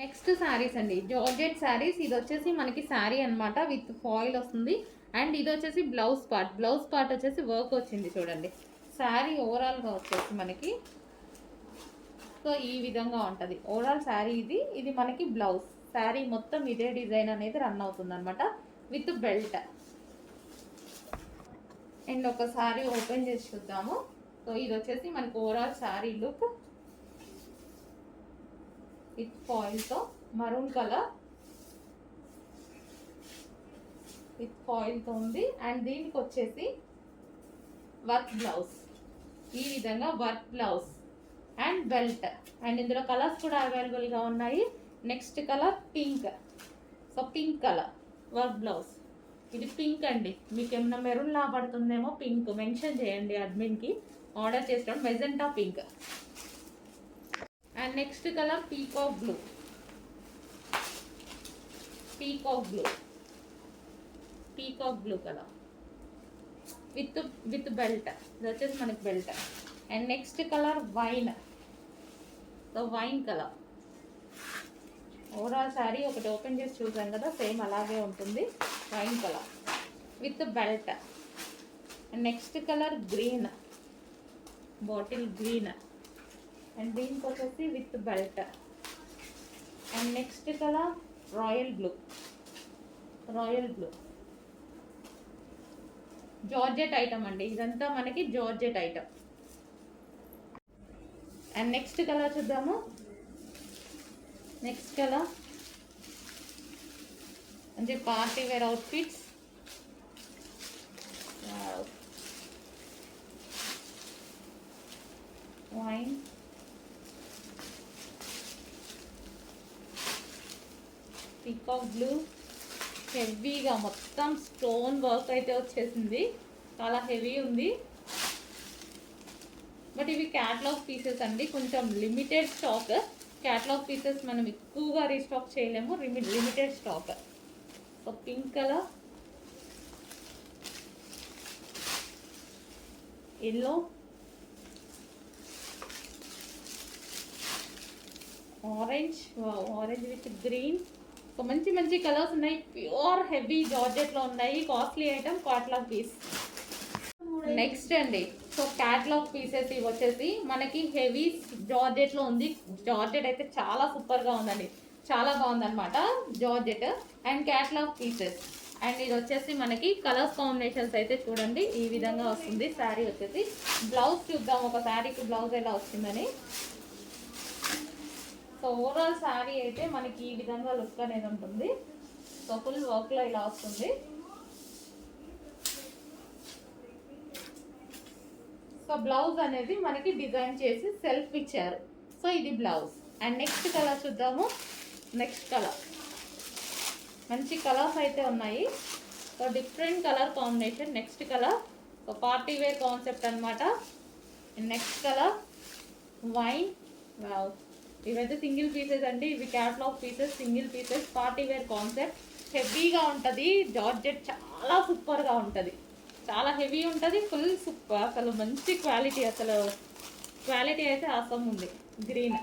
Next saris అండి, georgette saris. ఇది వచ్చేసి మనకి శారీ అనమాట, విత్ ఫాయిల్ వస్తుంది. అండ్ ఇది వచ్చేసి బ్లౌజ్ పార్ట్ వచ్చేసి వర్క్ వచ్చింది చూడండి. శారీ ఓవరాల్గా వచ్చేసి మనకి సో ఈ విధంగా ఉంటుంది ఓవరాల్ శారీ. ఇది మనకి బ్లౌజ్. శారీ మొత్తం ఇదే డిజైన్ అనేది రన్ అవుతుంది అనమాట, విత్ బెల్ట్. అండ్ ఒకసారి ఓపెన్ చేసి చూద్దాము. సో ఇది వచ్చేసి మనకి ఓవరాల్ శారీ లుక్ విత్ ఫాయిల్తో, మరూన్ కలర్ విత్ ఫాయిల్తో ఉంది. అండ్ దీనికి వచ్చేసి వర్క్ బ్లౌజ్, ఈ విధంగా work blouse and belt. And ఇందులో కలర్స్ కూడా అవైలబుల్గా ఉన్నాయి. Next colour pink. So pink colour work blouse. ఇది పింక్ అండి, మీకు ఏమన్నా మెరూన్ లా పడుతుందేమో పింక్ మెన్షన్ చేయండి అడ్మిన్కి ఆర్డర్ చేస్తాం. Magenta pink. And next colour peacock blue. Peacock blue colour with belt. ఇది వచ్చేసి మనకి belt. And next colour wine. So wine colour. Overall sari ఒకటి ఓపెన్ చేసి చూసాం కదా, సేమ్ అలాగే ఉంటుంది. Wine colour with belt. And next colour green, bottle green. And దీనికి వచ్చేసి with belt. And next colour royal blue. Georgette item అండి, ఇదంతా మనకి georgette item. And next colour చూద్దాము. నెక్స్ట్ కలర్ అంటే party wear outfits. Wine, peacock blue. హెవీగా మొత్తం stone work అయితే వచ్చేసింది, చాలా హెవీ ఉంది. బట్ ఇవి క్యాటలాగ్ పీసెస్ అండి, కొంచెం లిమిటెడ్ స్టాక్. క్యాటలాగ్ పీసెస్ మనం ఎక్కువగా రీస్టాక్ చేయలేము, limited stock. So pink colour, yellow, orange with green. So మంచి మంచి కలర్స్ ఉన్నాయి. ప్యూర్ హెవీ జార్జెట్లో ఉన్నాయి. Costly item, catalogue piece. Next అండి, సో క్యాటలాగ్ పీసెస్ ఇవి వచ్చేసి మనకి హెవీ జార్జెట్లో ఉంది. జార్జెట్ అయితే చాలా సూపర్గా ఉందండి, చాలా బాగుందన్నమాట georgette. And catalogue pieces. And ఇది వచ్చేసి మనకి కలర్స్ కాంబినేషన్స్ అయితే చూడండి ఈ విధంగా వస్తుంది. శారీ వచ్చేసి బ్లౌజ్ చూద్దాం, ఒక శారీకి బ్లౌజ్ ఎలా వస్తుందని. సో ఓవరాల్ శారీ అయితే మనకి ఈ విధంగా లుక్ అనేది ఉంటుంది. సో ఫుల్ వర్క్లో ఇలా వస్తుంది. సో బ్లౌజ్ అనేది మనకి డిజైన్ చేసి సెల్ఫ్ ఇచ్చారు. సో ఇది బ్లౌజ్. అండ్ నెక్స్ట్ కలర్ చూద్దాము. నెక్స్ట్ కలర్ మంచి కలర్స్ అయితే ఉన్నాయి. So different colour combination. Next colour so party wear concept అనమాట. Next colour wine. వావ్, ఇవైతే సింగిల్ పీసెస్ అండి, ఇవి catalogue pieces, single pieces, party wear concept. హెవీగా ఉంటుంది జార్జెట్, చాలా సూపర్గా ఉంటుంది, చాలా హెవీ ఉంటుంది, ఫుల్ సూపర్. అసలు మంచి క్వాలిటీ, అసలు క్వాలిటీ అయితే అవసరం ఉంది. గ్రీన్.